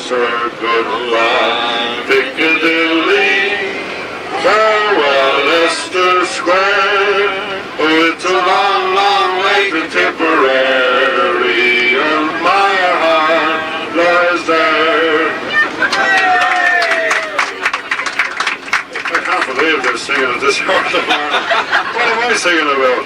Sir, goodbye, Piccadilly, farewell, Leicester Square. Oh, it's a long, long way to Tipperary, and my heart lies there. I can't believe they're singing at this hour of the morning. What am I singing about?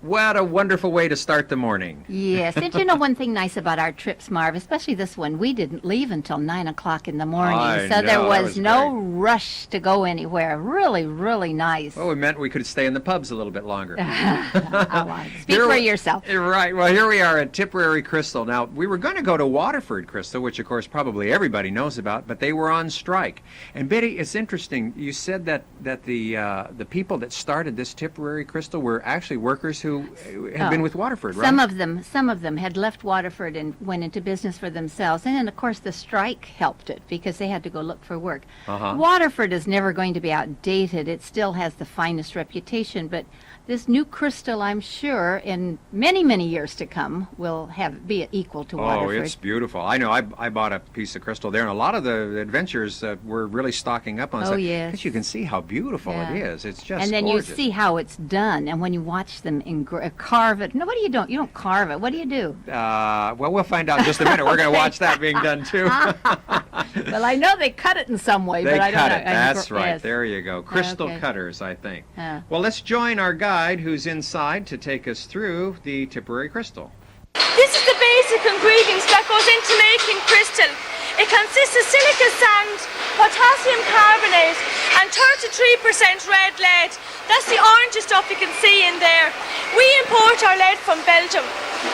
What a wonderful way to start the morning. Yes, and you know one thing nice about our trips, Marv, especially this one, we didn't leave until 9 o'clock in the morning, so there was no rush to go anywhere. Really, really nice. Well, it meant we could stay in the pubs a little bit longer. Speak for yourself. Right, well, here we are at Tipperary Crystal. Now, we were going to go to Waterford Crystal, which of course probably everybody knows about, but they were on strike. And Betty, it's interesting, you said that the people that started this Tipperary Crystal were actually workers who had been with Waterford, right? Some of them had left Waterford and went into business for themselves. And then, of course, the strike helped it because they had to go look for work. Waterford is never going to be outdated. It still has the finest reputation, but this new crystal, I'm sure, in many, many years to come, will be equal to Waterford. Oh, it's beautiful. I know. I bought a piece of crystal there, and a lot of the adventurers were really stocking up on it. Oh, yes. Because you can see how beautiful it is. It's just And then gorgeous. you see how it's done, and when you watch them carve it. No, what do you do? You don't carve it. What do you do? Well, we'll find out in just a minute. We're going to watch that being done, too. Well, I know they cut it in some way, but I don't know. They cut it. That's right. Yes. There you go. Crystal cutters, I think. Well, let's join our guide who's inside to take us through the Tipperary Crystal. This is the basic ingredients that goes into making crystal. It consists of silica sand, potassium carbonate, and 33% red lead. That's the orangey stuff you can see in there. We import our lead from Belgium,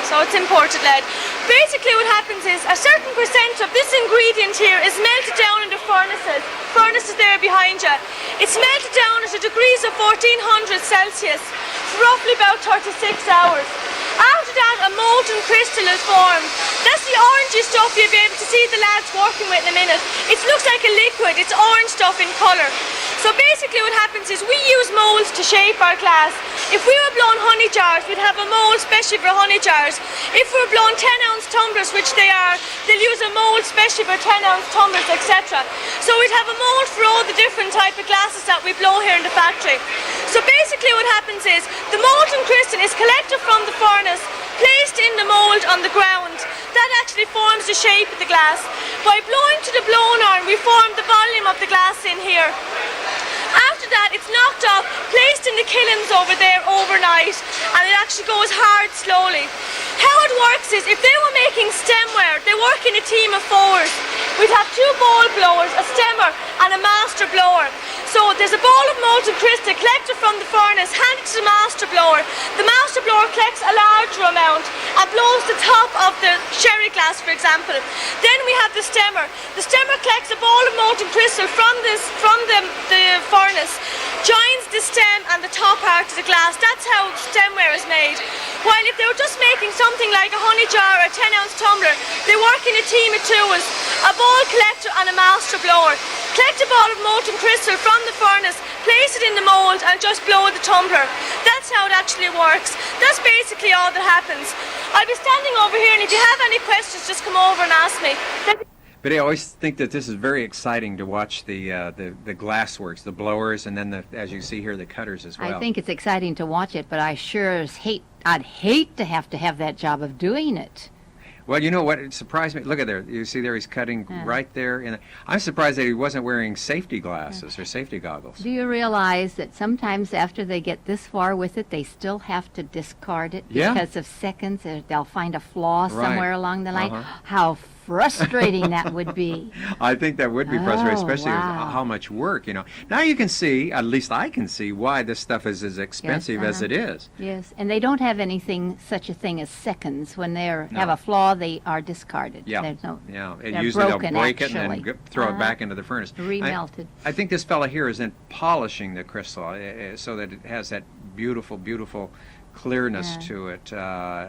so it's imported lead. Basically what happens is a certain percent of this ingredient here is melted down in the furnaces there behind you. It's melted down at degrees of 1400 Celsius for roughly about 36 hours. After that, a molten crystal is formed. That's the orangey stuff you'll be able to see the lads working with in a minute. It looks like a liquid, it's orange stuff in colour. So basically what happens is we use moulds to shape our glass. If we were blowing honey jars, we'd have a mould specially for honey jars. If we were blowing 10-ounce tumblers, which they are, they'll use a mould specially for 10-ounce tumblers, etc. So we'd have a mould for all the different type of glasses that we blow here in the factory. So basically what happens is the molten crystal is collected from the furnace, placed in the mould on the ground. That actually forms the shape of the glass. By blowing to the blown iron, we form the volume of the glass in here. After that, it's knocked off, placed in the kilns over there overnight, and it actually goes hard slowly. How it works is, if they were making stemware, they work in a team of 4s. We'd have 2 bowl blowers, a stemmer, and a master blower. So there's a bowl of molten crystal collected from the furnace, handed to the master blower. The master blower collects a larger amount and blows the top of the sherry glass, for example. Then we have the stemmer. The stemmer collects a bowl of molten crystal from the furnace, joins the stem and the top part of the glass. That's how stemware is made. While if they were just making something like a honey jar or a 10-ounce tumbler, they work in a team of 2s, a bowl collector and a master blower. Collect a ball of molten crystal from the furnace, place it in the mould and just blow the tumbler. That's how it actually works. That's basically all that happens. I'll be standing over here, and if you have any questions, just come over and ask me. But I always think that this is very exciting to watch the glassworks, the blowers, and then as you see here, the cutters as well. I think it's exciting to watch it, but I sure I'd hate to have that job of doing it. Well, you know what? It surprised me. Look at there. You see there, he's cutting right there. I'm surprised that he wasn't wearing safety glasses or safety goggles. Do you realize that sometimes after they get this far with it, they still have to discard it because of seconds? They'll find a flaw somewhere along the line. How frustrating that would be. I think that would be frustrating, especially with how much work, Now you can see, at least I can see, why this stuff is as expensive as it is. Yes, and they don't have such a thing as seconds. When they have a flaw, they are discarded. Yeah, There's no, and usually broken, they'll break actually. it and then throw it back into the furnace. Remelted. I think this fella here is then polishing the crystal so that it has that beautiful, beautiful clearness to it.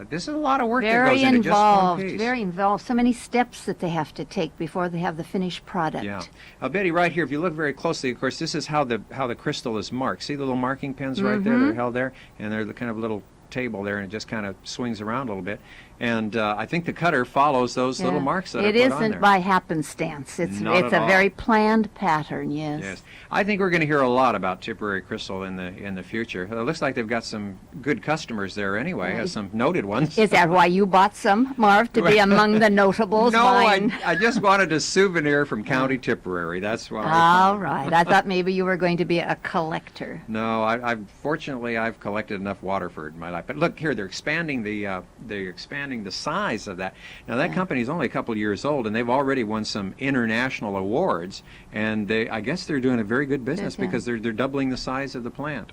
This is a lot of work that goes into just one piece. Very involved. So many steps that they have to take before they have the finished product. Yeah. Betty, right here, if you look very closely, of course, this is how the crystal is marked. See the little marking pens right there? They're held there, and they're the kind of little table there, and it just kind of swings around a little bit. And I think the cutter follows those little marks that are It put on there. isn't by happenstance. It's Not it's at a all. very planned pattern. Yes. Yes, I think we're going to hear a lot about Tipperary Crystal in the future. It looks like they've got some good customers there anyway, some noted ones. Is that why you bought some, Marv, to be among the notables? No, buying? I just wanted a souvenir from County Tipperary. That's why. All right. I thought maybe you were going to be a collector. No, fortunately I've collected enough Waterford in my life. But look here, they're expanding the size of that. Now that company's only a couple of years old, and they've already won some international awards. And I guess they're doing a very good business because they're doubling the size of the plant.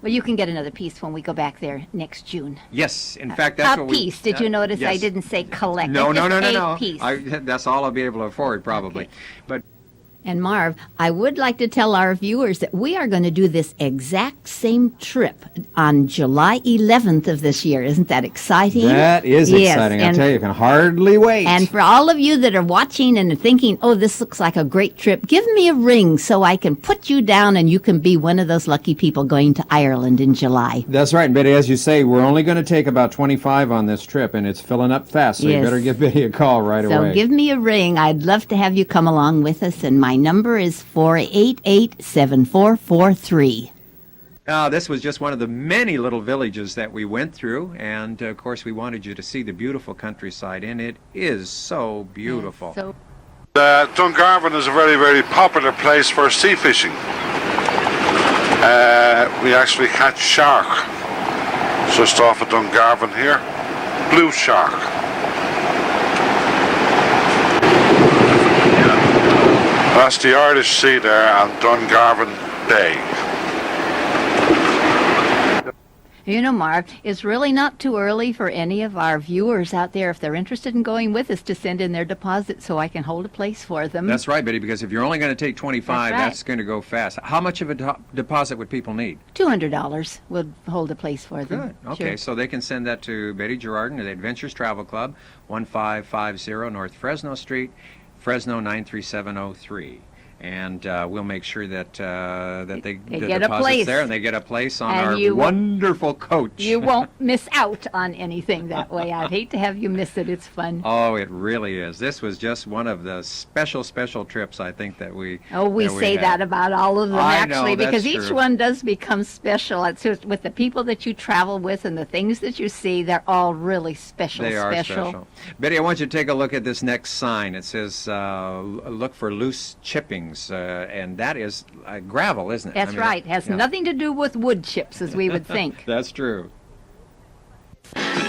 Well, you can get another piece when we go back there next June. Yes, in fact, that's a what we... piece. Did you notice yes. I didn't say collect? No, It's no, just no. a piece. That's all I'll be able to afford, probably. Okay. But And Marv, I would like to tell our viewers that we are going to do this exact same trip on July 11th of this year. Isn't that exciting? that is Yes, exciting. I and- tell you, I can hardly wait. And for all of you that are watching and thinking, oh, this looks like a great trip, give me a ring so I can put you down and you can be one of those lucky people going to Ireland in July. That's right, Betty. As you say, we're only going to take about 25 on this trip, and it's filling up fast, so you Yes. better give Betty a call right So away. give me a ring. I'd love to have you come along with us, and my number is 488-7443. This was just one of the many little villages that we went through, and of course we wanted you to see the beautiful countryside, and it is so beautiful. So Dungarvan is a very, very popular place for sea fishing. We actually catch shark just off of Dungarvan here. Blue shark. That's the Irish Sea there on Dungarvan Bay. You know, Marv, it's really not too early for any of our viewers out there, if they're interested in going with us, to send in their deposit so I can hold a place for them. That's right, Betty, because if you're only going to take 25, That's right. that's going to go fast. How much of a deposit would people need? $200 would hold a place for them. Good. Okay, Sure. so they can send that to Betty Gerardin at Adventures Travel Club, 1550 North Fresno Street, Fresno 93703. And we'll make sure that they They the get a deposit's place. there, and they get a place on And our you will- wonderful coach. You won't miss out on anything that way. I'd hate to have you miss it. It's fun. Oh, it really is. This was just one of the special trips I think that we. Oh, we say had. that about all of them, I know, actually, because that's each true. one does become special. It's just with the people that you travel with and the things that you see, they're all really special. They are special. Betty, I want you to take a look at this next sign. It says, look for loose chippings, and that is gravel, isn't it? That's I mean, right. It has yeah. nothing to do with wood chips, as we would think. That's true.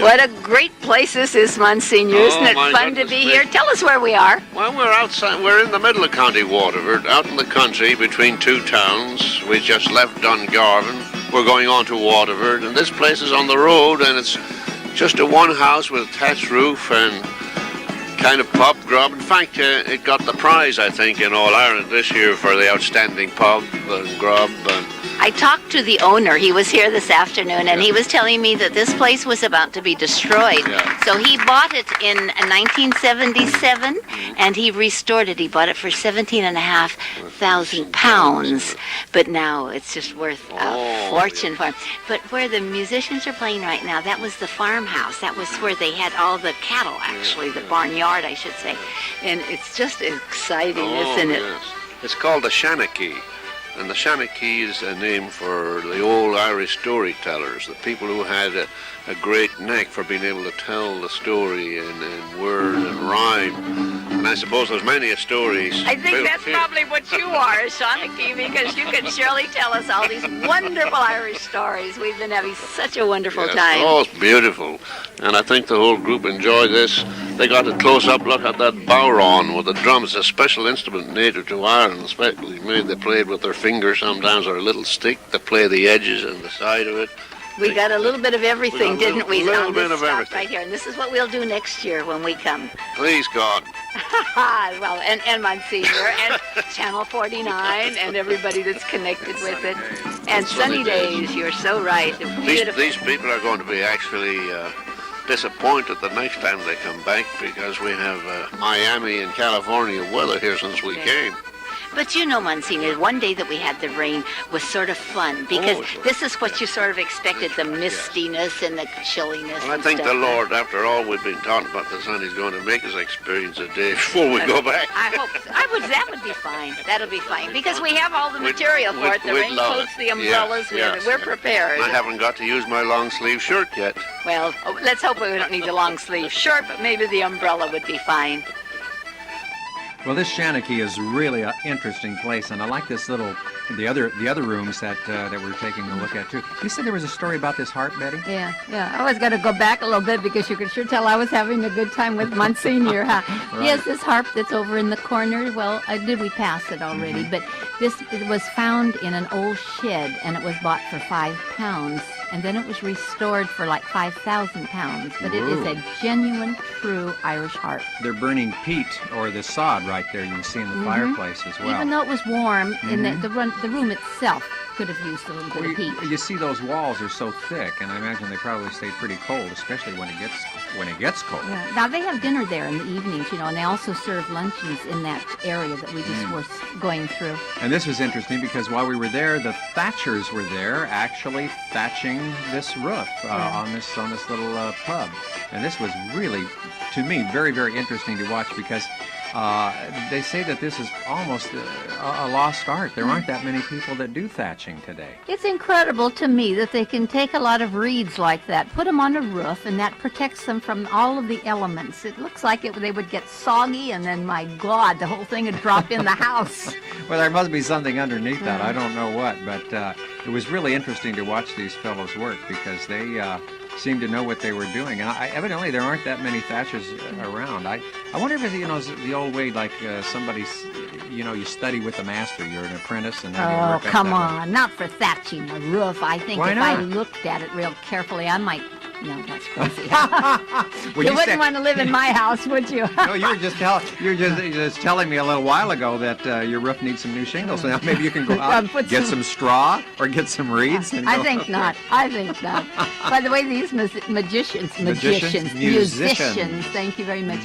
What a great place this is, Monsignor. Isn't it my fun to goodness be me. here? Tell us where we are. Well, we're outside. We're in the middle of County Waterford, out in the country between two towns. We just left Dungarvan. We're going on to Waterford, and this place is on the road, and it's just a one house with a thatched roof and kind of pub grub. In fact, it got the prize, I think, in All Ireland this year for the outstanding pub and grub. And I talked to the owner. He was here this afternoon, and he was telling me that this place was about to be destroyed. Yeah. So he bought it in 1977, and he restored it. He bought it for £17,500, but now it's just worth a fortune for him. But where the musicians are playing right now, that was the farmhouse. That was where they had all the cattle, actually, the barnyard, I should say. And it's just exciting, isn't it? yes. It's called the Shanachie. And the Shanachie is a name for the old Irish storytellers, the people who had a great knack for being able to tell the story in word and rhyme. And I suppose there's many stories. I think that's probably what you are, Shanachie, because you can surely tell us all these wonderful Irish stories. We've been having such a wonderful time. Oh, it's beautiful. And I think the whole group enjoyed this. They got a close-up look at that bowron with the drums, a special instrument native to Ireland, especially made. They played with their fingers sometimes, or a little stick to play the edges and the side of it. We got a little bit of everything, We got a didn't we? little on bit this of stop everything. right here. And this is what we'll do next year when we come. Please, God. Well, and Monsignor, and Channel 49, and everybody that's connected with it. And sunny days, you're so right. Beautiful. These people are going to be actually disappointed the next time they come back, because we have Miami and California weather here since we came. But you know, Monsignor, one day that we had the rain was sort of fun because sure. this is what you sort of expected, the mistiness and the chilliness. Well, I and think stuff. the Lord, after all we've been talking about the sun, He's going to make us experience a day before we go back. I hope so. That would be fine. That'll be fine because we have all the material for it. The we'd love raincoats, it. the umbrellas. Yes, We're yes. prepared. I haven't got to use my long sleeve shirt yet. Well, let's hope we don't need the long sleeve shirt, but maybe the umbrella would be fine. Well, this Shanachie is really an interesting place, and I like this little, the other rooms that we're taking a look at too. You said there was a story about this harp, Betty? Yeah. I always got to go back a little bit because you could sure tell I was having a good time with Monsignor. Huh? Right. Yes, this harp that's over in the corner. Well, did we pass it already? But it was found in an old shed, and it was bought for £5, and then it was restored for like £5,000. But it is Whoa. a genuine, true Irish harp. They're burning peat or the sod right there. You can see in the fireplace as well. Even though it was warm, in the room itself could have used a little bit Well, of heat. you see those walls are so thick, and I imagine they probably stay pretty cold, especially when it gets cold. Yeah. Now they have dinner there in the evenings, and they also serve luncheons in that area that we just were going through. And this was interesting because while we were there, the thatchers were there actually thatching this roof on this little pub. And this was really, to me, very, very interesting to watch because they say that this is almost a lost art. There aren't that many people that do thatching today. It's incredible to me that they can take a lot of reeds like that, put them on a roof, and that protects them from all of the elements. It looks like they would get soggy, and then, my God, the whole thing would drop in the house. Well, there must be something underneath that. I don't know what, but it was really interesting to watch these fellows work because they seemed to know what they were doing. And evidently there aren't that many thatchers around. I wonder if it's, the old way, like somebody's, you study with a master. You're an apprentice and then you Oh, work up come that way. on, not for thatching a roof. I think Why if I not? looked at it real carefully, I might... No, that's crazy. Well, You wouldn't want to live in my house, would you? No, you were just telling me a little while ago that your roof needs some new shingles. So now maybe you can go out, Put get some- some straw or get some reeds. And I go think up not. I think not. By the way, these musicians, Musicians? musicians, thank you very much.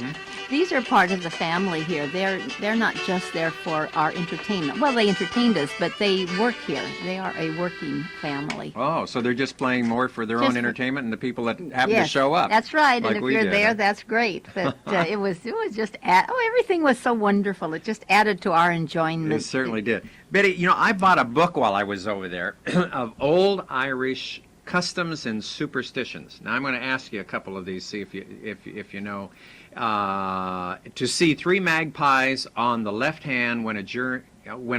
These are part of the family here. They're not just there for our entertainment. Well, they entertained us, but they work here. They are a working family. Oh, so they're just playing more for their Just own for- entertainment and the people that happen Yes, to show up. that's right. like And if we you're did. there, that's great. But it was just everything was so wonderful. It just added to our enjoyment. It certainly did. Betty, I bought a book while I was over there of old Irish customs and superstitions. Now I'm going to ask you a couple of these, see if you know. To see 3 magpies on the left hand when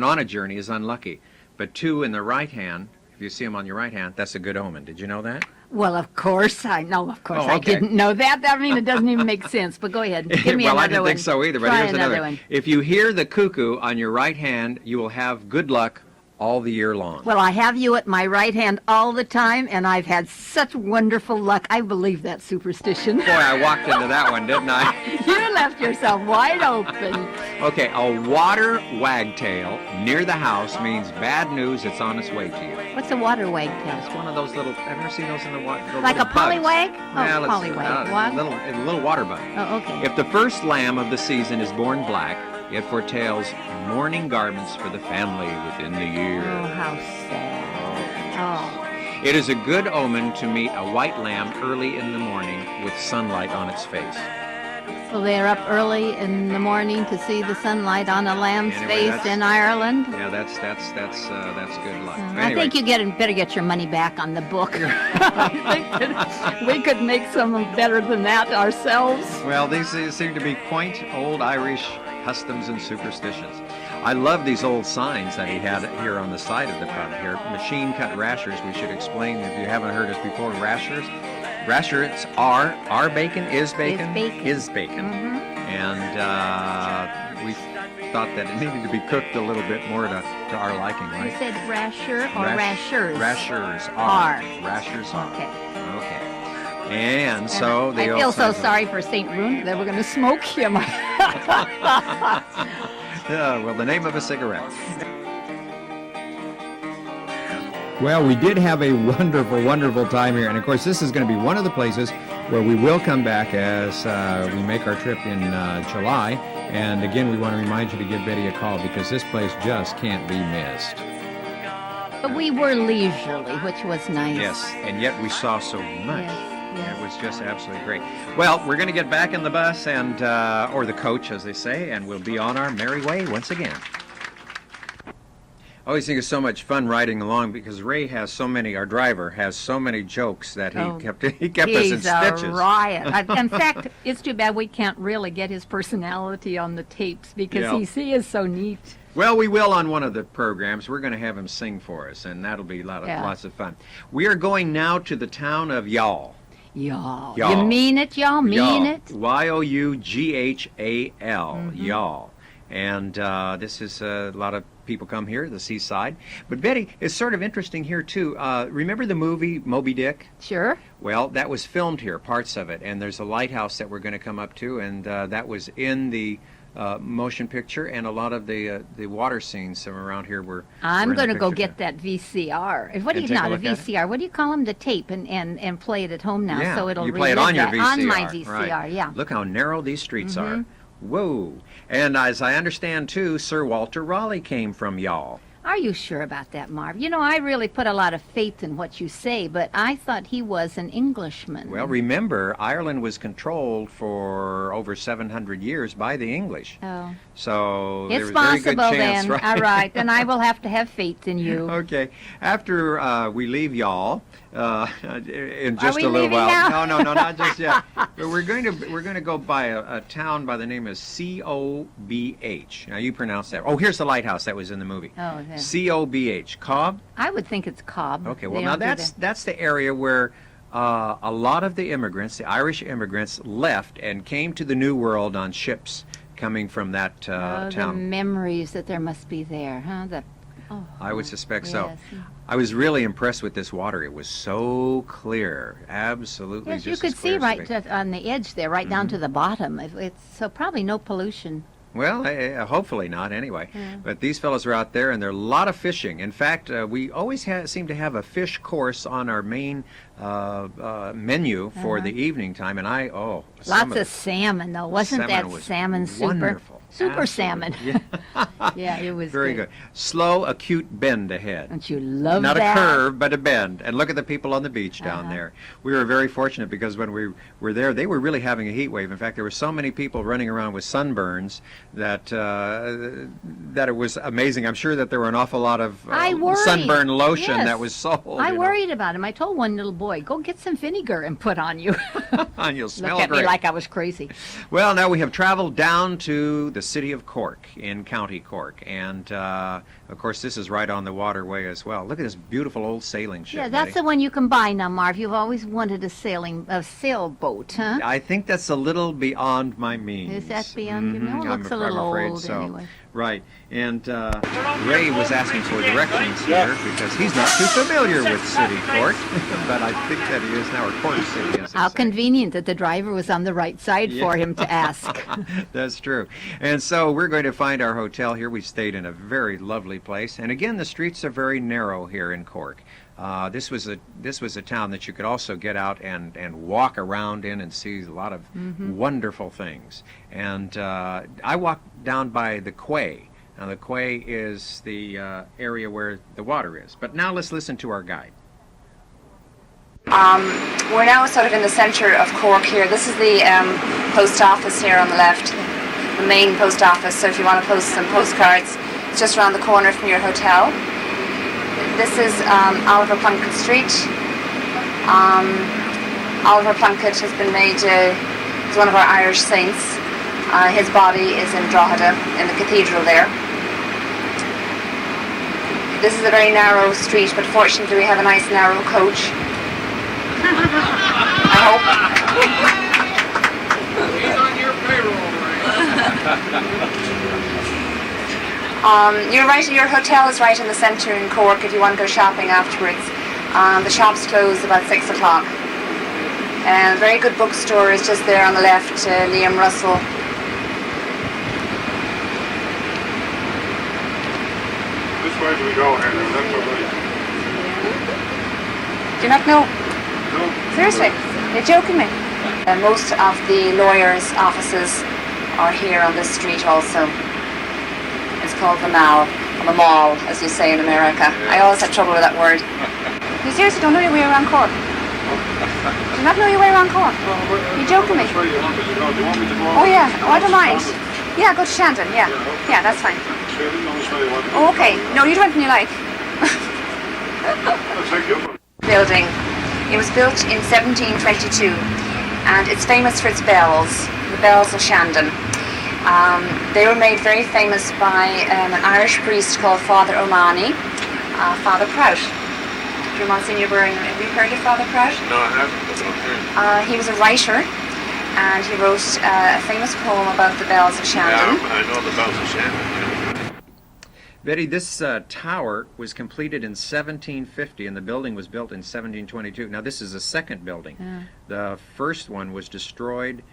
on a journey is unlucky, but 2 in the right hand, if you see them on your right hand, that's a good omen. Did you know that? Well, of course I know. Of course Oh, I okay. didn't know that. I mean, it doesn't even make sense. But go ahead. Give me well, another I didn't one. think so either, but Try here's another. one. If you hear the cuckoo on your right hand, you will have good luck all the year long. Well, I have you at my right hand all the time, and I've had such wonderful luck. I believe that superstition. Boy, I walked into that one, didn't I? You left yourself wide open. Okay, a water wagtail near the house means bad news. It's on its way to you. What's a water wagtail? It's one of those little. Have you ever seen those in the water? Like a pollywag? Oh, pollywag. What? A little water bug. Oh, okay. If the first lamb of the season is born black, it foretells mourning garments for the family within the year. Oh, how sad. Oh. It is a good omen to meet a white lamb early in the morning with sunlight on its face. So they're up early in the morning to see the sunlight on a lamb's Anyway, face in Ireland. Yeah, that's good luck. I think you better get your money back on the book. I think that we could make some better than that ourselves. Well, these seem to be quaint old Irish customs and superstitions. I love these old signs that he had here on the side of the pub here. Machine cut rashers. We should explain if you haven't heard us before. Rashers. Rashers are bacon, is bacon, Is bacon. And we thought that it needed to be cooked a little bit more to our liking, You right? said rasher or rashers? Rashers Are. Rashers are. Okay. Okay. And so I feel so sorry for St. Rune that we're going to smoke him. Well, the name of a cigarette. Well, we did have a wonderful, wonderful time here. And of course, this is going to be one of the places where we will come back as we make our trip in July. And again, we want to remind you to give Betty a call because this place just can't be missed. But we were leisurely, which was nice. Yes, and yet we saw so much. Yes. It was just absolutely great. Well, we're going to get back in the bus and or the coach, as they say, and we'll be on our merry way once again. I always think it's so much fun riding along because Ray has so many, our driver has so many jokes that he kept us in stitches. He's a riot. In fact, it's too bad we can't really get his personality on the tapes because he is so neat. Well, we will on one of the programs. We're going to have him sing for us, and that'll be lots of fun. We are going now to the town of Youghal. Y'all. Y'all. You mean it, y'all? Mean it? Youghal. Mm-hmm. Youghal. And this is a lot of people come here, the seaside. But Betty, it's sort of interesting here too. Remember the movie Moby Dick? Sure. Well, that was filmed here, parts of it, and there's a lighthouse that we're going to come up to, and that was in the motion picture, and a lot of the water scenes from around here were. I'm going to go get that VCR. What do you not a VCR? What do you call them? The tape and play it at home now, Yeah, so it'll you play it on your that. VCR. On my VCR, right. yeah. Look how narrow these streets are. Whoa. And as I understand, too, Sir Walter Raleigh came from Youghal. Are you sure about that, Marv? You know, I really put a lot of faith in what you say, but I thought he was an Englishman. Well, remember, Ireland was controlled for over 700 years by the English. Oh. So It's there was a very good possible chance, then. right? All right, then I will have to have faith in you. Okay. After we leave Youghal, in just we a little leaving while. now? No, not just yet. But we're going to go by a town by the name of Cobh. Now you pronounce that. Oh, here's the lighthouse that was in the movie. Oh, yeah. Cobh. Cobb? I would think it's Cobb. Okay, They well now don't do that's the area where a lot of the immigrants, the Irish immigrants, left and came to the New World on ships coming from that the town. memories that there must be there, huh? I would suspect so. Yes. I was really impressed with this water. It was so clear, absolutely. Yes, you just could as clear see as right could be. on the edge there, right down to the bottom. It's so probably no pollution. Well, hopefully not anyway. Yeah. But these fellows are out there, and there are a lot of fishing. In fact, we always seem to have a fish course on our main menu for the evening time. And Lots of salmon, though. Wasn't that was salmon super? wonderful. Super Absolutely. salmon. Yeah. Yeah, it was Very good. Slow, acute bend ahead. Don't you love Not that? a curve, but a bend. And look at the people on the beach down Uh-huh. there. We were very fortunate because when we were there, they were really having a heat wave. In fact, there were so many people running around with sunburns that it was amazing. I'm sure that there were an awful lot of I worried. sunburn lotion Yes. that was sold. I you know. worried about him. I told one little boy, go get some vinegar and put on you. And you'll smell Looked at great. me like I was crazy. Well, now we have traveled down to the city of Cork in County Cork, and of course this is right on the waterway as well. Look at this beautiful old sailing ship. Yeah, that's Betty. the one you can buy now, Marv. You've always wanted a sailboat, huh? I think that's a little beyond my means. Is that beyond your means? It looks a little I'm afraid old so. anyway. Right, and Ray was asking for directions here because he's not too familiar with City Cork, but I think that he is now, or Cork City, as they How say. convenient that the driver was on the right side for him to ask. That's true. And so we're going to find our hotel here. We stayed in a very lovely place. And again, the streets are very narrow here in Cork. This was a town that you could also get out and walk around in and see a lot of wonderful things. And I walked down by the quay. Now the quay is the area where the water is. But now let's listen to our guide. We're now sort of in the centre of Cork here. This is the post office here on the left, the main post office. So if you want to post some postcards, it's just around the corner from your hotel. This is Oliver Plunkett Street. Oliver Plunkett has been made he's one of our Irish saints. His body is in Drogheda, in the cathedral there. This is a very narrow street, but fortunately we have a nice narrow coach. I hope. He's on your payroll, right? You're right. Your hotel is right in the centre in Cork. If you want to go shopping afterwards, the shops close about 6 o'clock. And a very good bookstore is just there on the left. Liam Russell. Which way do we go here? Left or right? Do you not know? No. Seriously? You're joking me? Most of the lawyers' offices are here on this street also. It's called the Mall, or the Mall, as you say in America. I always have trouble with that word. You seriously don't know your way around Cork? Do you not know your way around Cork? You joking me? Where do you want me to go? Do you want me to go? Oh yeah, oh I don't mind. Yeah, go to Shandon, yeah. Yeah, that's fine. Oh, okay. No, you do anything you like. Building. It was built in 1722 and it's famous for its bells, the bells of Shandon. They were made very famous by an Irish priest called Father O'Mahony, Father Prout. Monsignor Burring, have you heard of Father Prout? No, I haven't. He was a writer and he wrote a famous poem about the bells of Shandon. Yeah, I know the bells of Shandon. Betty, this tower was completed in 1750 and the building was built in 1722. Now this is a second building. Yeah. The first one was destroyed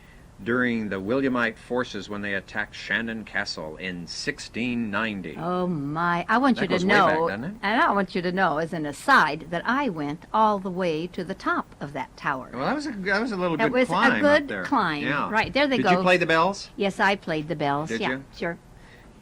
during the Williamite forces when they attacked Shandon Castle in 1690. Oh my! I want you That to goes way back, know, doesn't it? and I want you to know, as an aside, that I went all the way to the top of that tower. Well, that was a little That good was climb a up good there. climb. Yeah. Right there, they Did go. you play the bells? Yes, I played the bells. Did yeah, you? sure.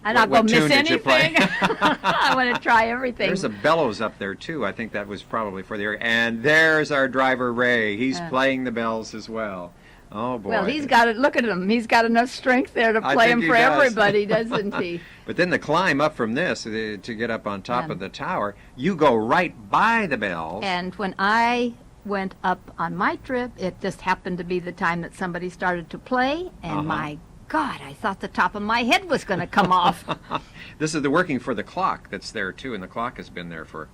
And What- I'll go what miss tune did you play? anything. I want to try everything. There's a bellows up there too. I think that was probably for the area. And there's our driver Ray. He's playing the bells as well. Oh boy. Well, he's got it. Look at him. He's got enough strength there to I play think him he for does. everybody, doesn't he? But then the climb up from this to get up on top of the tower, you go right by the bells. And when I went up on my trip, it just happened to be the time that somebody started to play, and my God, I thought the top of my head was going to come off. This is the working for the clock that's there too, and the clock has been there for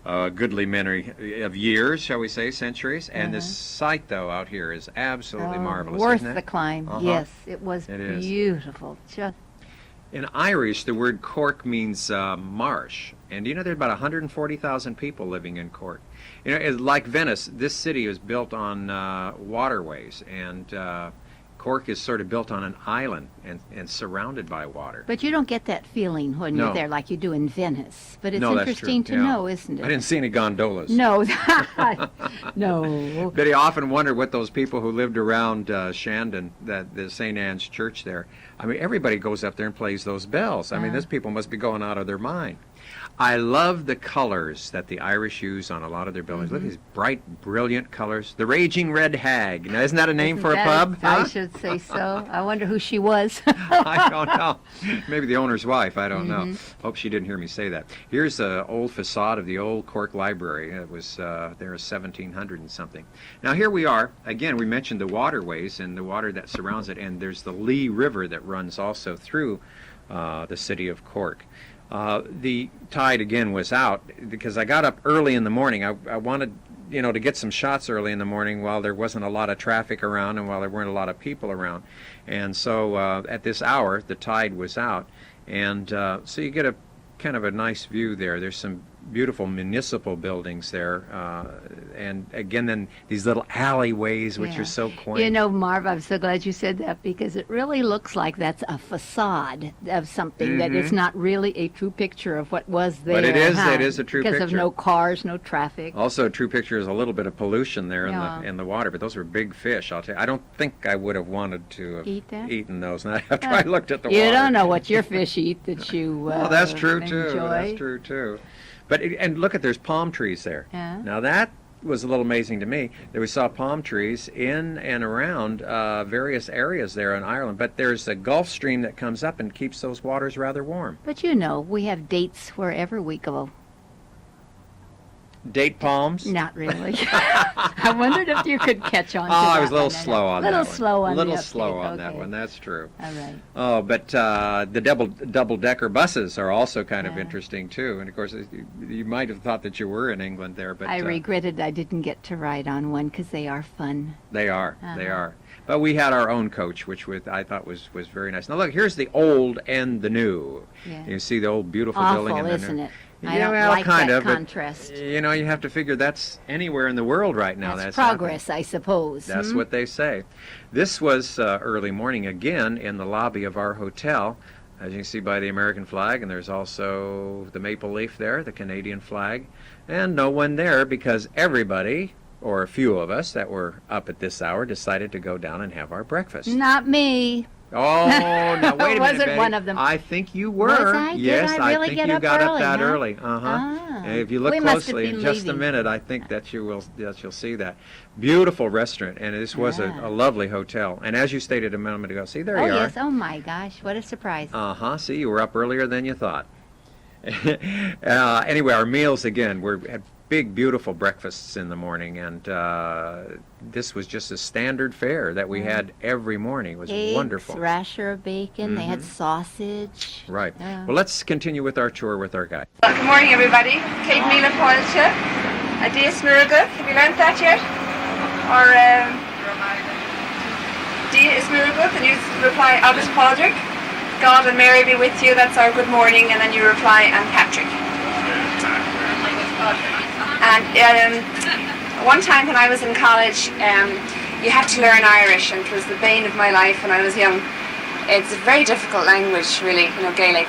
a goodly many of years, shall we say, centuries. And this site, though, out here is absolutely marvelous, Worth isn't it? the climb. Yes, it was It is. beautiful. Just In Irish, the word Cork means marsh. And you know, there are about 140,000 people living in Cork. You know, like Venice, this city is built on waterways, and Cork is sort of built on an island and surrounded by water. But you don't get that feeling when No. you're there like you do in Venice. But it's No, that's interesting true. to Yeah. know, isn't it? I didn't see any gondolas. No, no. But I often wondered what those people who lived around Shandon, the St. Anne's Church there, I mean, everybody goes up there and plays those bells. I mean, those people must be going out of their mind. I love the colors that the Irish use on a lot of their buildings. Look at these bright, brilliant colors. The Raging Red Hag. Now, isn't that a name for a pub? I Huh? should say so. I wonder who she was. I don't know. Maybe the owner's wife. I don't know. Hope she didn't hear me say that. Here's the old facade of the old Cork Library. It was there in 1700 and something. Now here we are. Again, we mentioned the waterways and the water that surrounds it, and there's the Lee River that runs also through the city of Cork. The tide again was out because I got up early in the morning. I wanted, you know, to get some shots early in the morning while there wasn't a lot of traffic around and while there weren't a lot of people around. And so at this hour, the tide was out. And so you get a kind of a nice view there. There's some beautiful municipal buildings there. And again, then these little alleyways, which Yeah. are so quaint. You know, Marv, I'm so glad you said that because it really looks like that's a facade of something that is not really a true picture of what was there. But it is- huh? it is a true because of picture. no cars, no traffic. Also, a true picture is a little bit of pollution there Yeah. in the water, but those were big fish. I'll tell you, I don't think I would have wanted to have Eat them? eaten those. Not after I looked at the You water. don't know what your fish eat that you Well, that's true enjoy. too. That's true too. But and look at there's palm trees there. Yeah. Now that was a little amazing to me that we saw palm trees in and around various areas there in Ireland. But there's a Gulf Stream that comes up and keeps those waters rather warm. But you know, we have dates wherever we go. Date palms. Not really. I wondered if you could catch on to Oh, I that was a little one. slow on that Little one. slow on A little the slow uptake, on that okay. one. That's true. All right. Oh, but the double-decker buses are also kind of Yeah. interesting too. And of course, you might have thought that you were in England there, but I regretted I didn't get to ride on one because they are fun. they are. They Uh-huh. are. But we had our own coach, which I thought was very nice. Now look, here's the old and the new. Yeah. You see the old beautiful building Awful, and the isn't new. it? I Yeah, don't well, like kind that of, but, contrast. You know, you have to figure that's anywhere in the world right now. That's happening. progress, I suppose. That's hmm? what they say. This was early morning again in the lobby of our hotel, as you can see by the American flag, and there's also the maple leaf there, the Canadian flag, and no one there because everybody or a few of us that were up at this hour, decided to go down and have our breakfast. Not me. Oh, now wait a minute, Wasn't Betty. one of them. I think you were. Was I? Did Yes, I really think get you up got early, up that huh? early. Ah. And if you look We must have closely in been just a leaving. minute, I think that you'll see that. Beautiful restaurant, and this was a lovely hotel. And as you stated a moment ago, see, there Oh, you are. yes. Oh, my gosh. What a surprise. See, you were up earlier than you thought. Anyway, our meals again, we had big, beautiful breakfasts in the morning, and this was just a standard fare that we had every morning. It was Eggs, wonderful. rasher of bacon. They had sausage. Right. Yeah. Well, let's continue with our tour with our guide. Good morning, everybody. Kate Mila Poilcha. Adia Smirga. Have you learned that yet? Or Dia Smirga, and you reply Agus Padraig. God and Mary be with you. That's our good morning, and then you reply and Patrick. And one time when I was in college, you had to learn Irish, and it was the bane of my life when I was young. It's a very difficult language, really, Gaelic.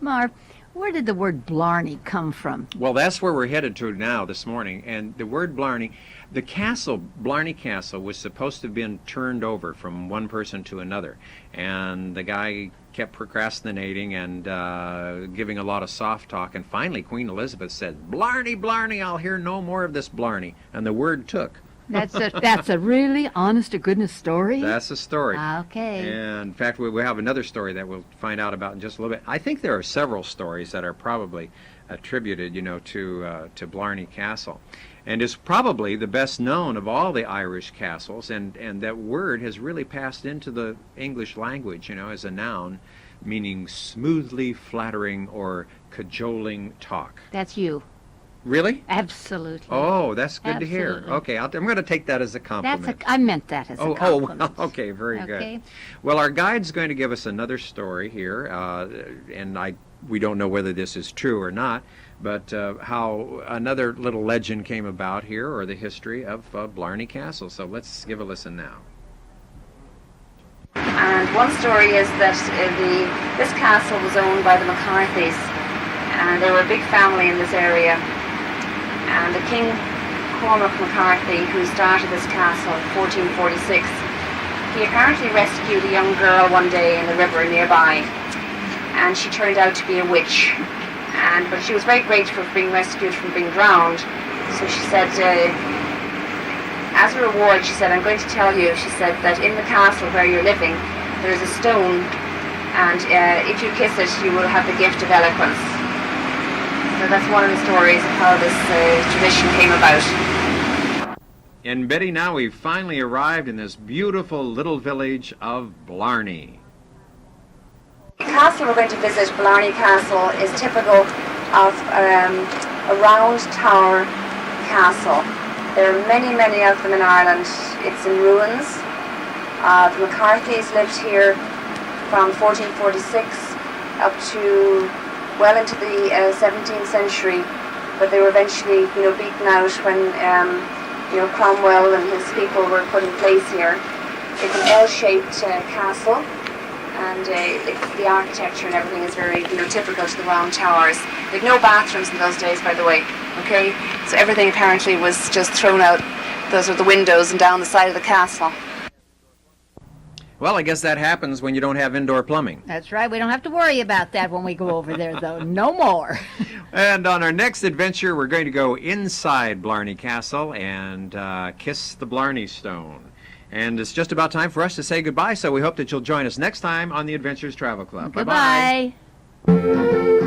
Marv, where did the word Blarney come from? Well, that's where we're headed to now this morning. And the word Blarney, the castle, Blarney Castle, was supposed to have been turned over from one person to another. And the guy kept procrastinating and giving a lot of soft talk. And finally, Queen Elizabeth said, "Blarney, Blarney, I'll hear no more of this Blarney." And the word took. That's a really honest-to-goodness story? That's the story. Okay. And in fact, we have another story that we'll find out about in just a little bit. I think there are several stories that are probably attributed, to Blarney Castle. And is probably the best known of all the Irish castles, and that word has really passed into the English language, as a noun, meaning smoothly flattering or cajoling talk. That's you. Really? Absolutely. Oh, that's good to hear. Absolutely. Okay, I'm going to take that as a compliment. I meant that as a compliment. Okay, very Okay. good. Well, our guide's going to give us another story here, and we don't know whether this is true or not, but how another little legend came about here, or the history of Blarney Castle. So let's give a listen now. And one story is that this castle was owned by the McCarthys, and they were a big family in this area. And the King Cormac McCarthy, who started this castle in 1446, he apparently rescued a young girl one day in the river nearby, and she turned out to be a witch. But she was very grateful for being rescued from being drowned. So she said, as a reward, she said, "I'm going to tell you," she said, "that in the castle where you're living, there's a stone, and if you kiss it, you will have the gift of eloquence." So that's one of the stories of how this tradition came about. And Betty, now we've finally arrived in this beautiful little village of Blarney. The castle we're going to visit, Blarney Castle, is typical of a round tower castle. There are many, many of them in Ireland. It's in ruins. The McCarthys lived here from 1446 up to well into the 17th century, but they were eventually, beaten out when, Cromwell and his people were put in place here. It's an L-shaped castle, and the architecture and everything is very, typical to the round towers. They had no bathrooms in those days, by the way. Okay, so everything apparently was just thrown out. Those are the windows and down the side of the castle. Well, I guess that happens when you don't have indoor plumbing. That's right. We don't have to worry about that when we go over there, though. No more. And on our next adventure, we're going to go inside Blarney Castle and kiss the Blarney Stone. And it's just about time for us to say goodbye, so we hope that you'll join us next time on the Adventures Travel Club. Goodbye. Bye-bye.